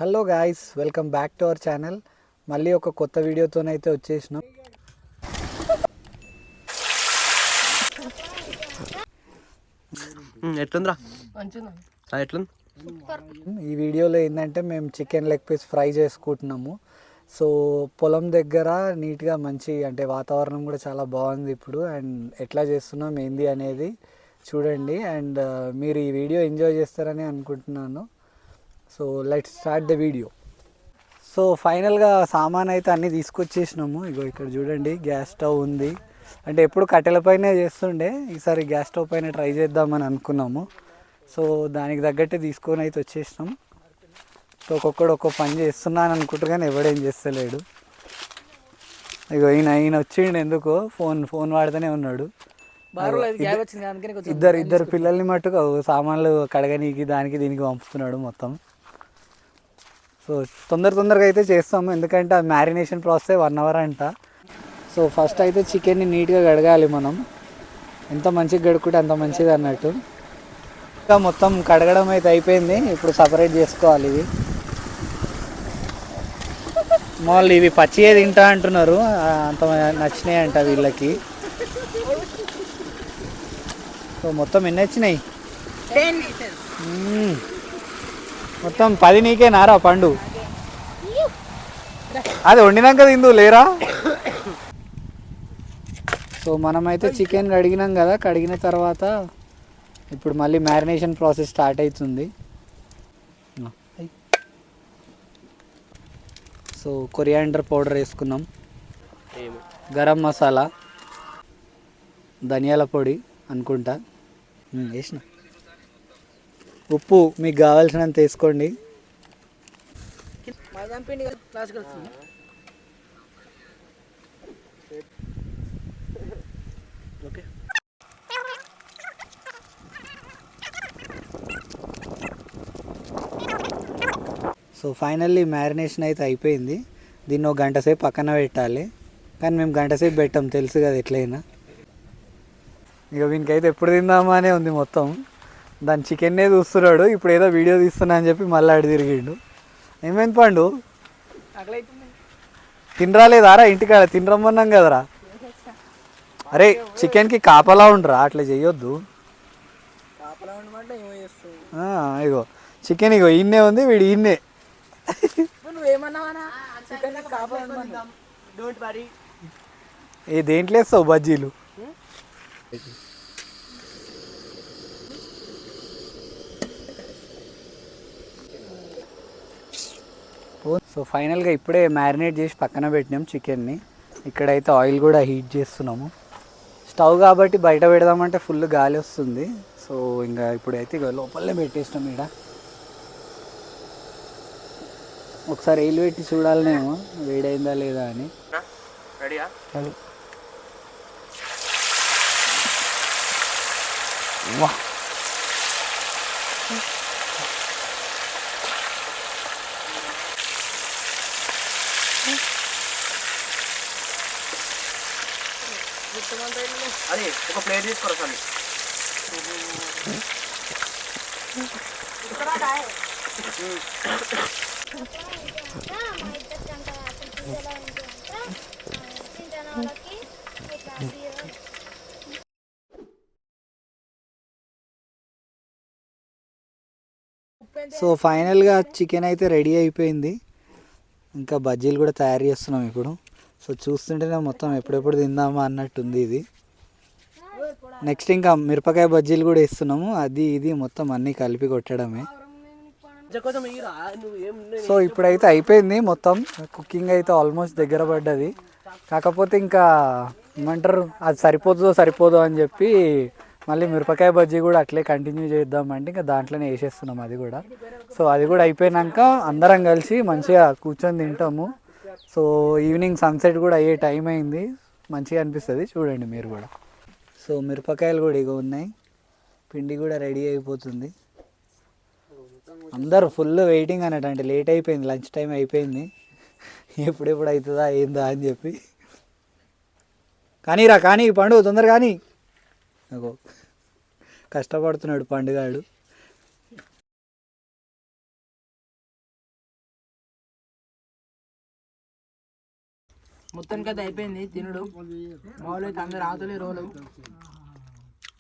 Hello guys, welcome back to our channel. మళ్ళీ ఒక కొత్త వీడియోతోనైతే వచ్చేసినాం. ఎట్లుందిరా? ఎట్లుంది? ఈ వీడియోలో ఏంటంటే మేము చికెన్ లెగ్ పీస్ ఫ్రై చేసుకుంటున్నాము. సో పొలం దగ్గర నీట్గా మంచి అంటే వాతావరణం కూడా చాలా బాగుంది ఇప్పుడు. అండ్ ఎట్లా చేస్తున్నాం ఏంది అనేది చూడండి. అండ్ మీరు ఈ వీడియో ఎంజాయ్ చేస్తారని అనుకుంటున్నాను. So let's start the video. So ఫైనల్గా సామాన్ అయితే అన్నీ తీసుకొచ్చేసినాము. ఇగో ఇక్కడ చూడండి, గ్యాస్ స్టవ్ ఉంది. అంటే ఎప్పుడు కట్టెలపైనే చేస్తుండే, ఈసారి గ్యాస్ స్టవ్ పైన ట్రై చేద్దామని అనుకున్నాము. సో దానికి తగ్గట్టే తీసుకొని అయితే వచ్చేసినాం. సో ఒక్కొక్కడు ఒక్కొక్క పని చేస్తున్నాను అనుకుంటారు కానీ ఎవడేం చేస్తలేడు. ఇగో ఈయన వచ్చిండు, ఎందుకో ఫోన్ వాడుతూనే ఉన్నాడు. ఇద్దరు పిల్లల్ని మట్టుకు సామాన్లు కడగనీకి దానికి దీనికి పంపుతున్నాడు మొత్తం. సో తొందరగా అయితే చేస్తాము, ఎందుకంటే ఆ మ్యారినేషన్ ప్రాసెస్ 1 అవర్ అంట. సో ఫస్ట్ అయితే చికెన్ని నీట్గా కడగాలి మనం. ఎంత మంచిగా కడుక్కుంటే అంత మంచిది అన్నట్టు. ఇంకా మొత్తం కడగడం అయితే అయిపోయింది. ఇప్పుడు సపరేట్ చేసుకోవాలి. ఇవి మామూలు ఇవి పచ్చియే తింటా అంటున్నారు, అంత నచ్చినాయి అంట వీళ్ళకి. సో మొత్తం ఎన్ని వచ్చినాయి? మొత్తం 10 నీకే నారా పండు. అది వండినాక తిందు లేరా. సో మనమైతే చికెన్ కడిగినాం కదా, కడిగిన తర్వాత ఇప్పుడు మళ్ళీ మ్యారినేషన్ ప్రాసెస్ స్టార్ట్ అవుతుంది. సో కొరియాండర్ పౌడర్ వేసుకున్నాం, గరం మసాలా, ధనియాల పొడి అనుకుంటా వేసిన, ఉప్పు మీకు కావాల్సినంత వేసుకోండి. సో ఫైనల్లీ మ్యారినేషన్ అయితే అయిపోయింది. దీన్ని 1 గంట సేపు పక్కన పెట్టాలి, కానీ మేము గంట సేపు పెట్టాం, తెలుసు కదా ఎట్లయినా. ఇక వీనికైతే ఎప్పుడు తిందామా అనే ఉంది మొత్తం. దాని చికెన్నే చూస్తున్నాడు. ఇప్పుడు ఏదో వీడియో తీస్తున్నా అని చెప్పి మళ్ళీ అడి తిరిగిండు. ఏమైంది పండు, తినరాలేదారా? ఇంటికాడ తినరమ్మన్నాం కదరా. అరే చికెన్కి కాపలా ఉండరా, అట్లా చెయ్యొద్దు. ఇగో చికెన్ ఇగో ఈయనే ఉంది, వీడు ఈయనే. ఏ దేంట్లో వేస్తావు బజ్జీలు? సో ఫైనల్గా ఇప్పుడే మ్యారినేట్ చేసి పక్కన పెట్టినాం చికెన్ని. ఇక్కడైతే ఆయిల్ కూడా హీట్ చేస్తున్నాము. స్టవ్ కాబట్టి బయట పెడదామంటే ఫుల్ గాలి వస్తుంది. సో ఇంకా ఇప్పుడైతే ఇక లోపలనే పెట్టేసినాం. ఇక్కడ ఒకసారి ఆయిల్ పెట్టి చూడాలనేమో వేడైందా లేదా అని. రెడీయా? వా అది ఒక ప్లేట్ తీసుకోరా సార్. సో ఫైనల్గా చికెన్ అయితే రెడీ అయిపోయింది. ఇంకా బజ్జీలు కూడా తయారు చేస్తున్నాం ఇప్పుడు. సో చూస్తుంటేనే మొత్తం ఎప్పుడెప్పుడు తిందామా అన్నట్టుంది ఇది. నెక్స్ట్ ఇంకా మిరపకాయ బజ్జీలు కూడా వేస్తున్నాము. అది ఇది మొత్తం అన్నీ కలిపి కొట్టడమే. సో ఇప్పుడైతే అయిపోయింది మొత్తం. కుకింగ్ అయితే ఆల్మోస్ట్ దగ్గర పడ్డది. కాకపోతే ఇంకా ఏమంటారు, అది సరిపోదో అని చెప్పి మళ్ళీ మిరపకాయ బజ్జీ కూడా అట్లే కంటిన్యూ చేద్దామంటే ఇంకా దాంట్లోనే వేసేస్తున్నాం అది కూడా. సో అది కూడా అయిపోయినాక అందరం కలిసి మంచిగా కూర్చొని తింటాము. సో ఈవినింగ్ సన్సెట్ కూడా అయ్యే టైం అయింది, మంచిగా అనిపిస్తుంది, చూడండి మీరు కూడా. సో మిరపకాయలు కూడా ఇక ఉన్నాయి, పిండి కూడా రెడీ అయిపోతుంది. అందరూ ఫుల్ వెయిటింగ్ అన్నట్టు, అంటే లేట్ అయిపోయింది, లంచ్ టైం అయిపోయింది, ఎప్పుడెప్పుడు అవుతుందా ఏందా అని చెప్పి. కానీ పండు తొందర కానీ కష్టపడుతున్నాడు పండుగాడు. మొత్తానికి అయితే అయిపోయింది తినుడు. మామూలు అయితే అందరు ఆవుతలే రోలు,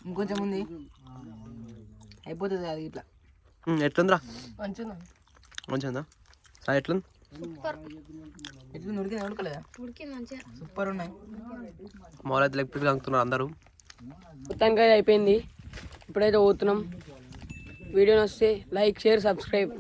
ఇంకొంచెం ఉంది అయిపోతుంది అది ఇట్లా. ఎట్లుందిరా? మంచిగా మంచిగా సార్ ఎట్లుంది? ఎట్లా ఉడికింది ఉడకలేదా? సూపర్ ఉన్నాయి. మామూలు అయితే లెగ్ పీస్ కలుగుతున్నారు అందరూ. మొత్తానికి అయితే అయిపోయింది. ఇప్పుడైతే పోతున్నాం. వీడియో నచ్చితే లైక్, షేర్, సబ్స్క్రైబ్.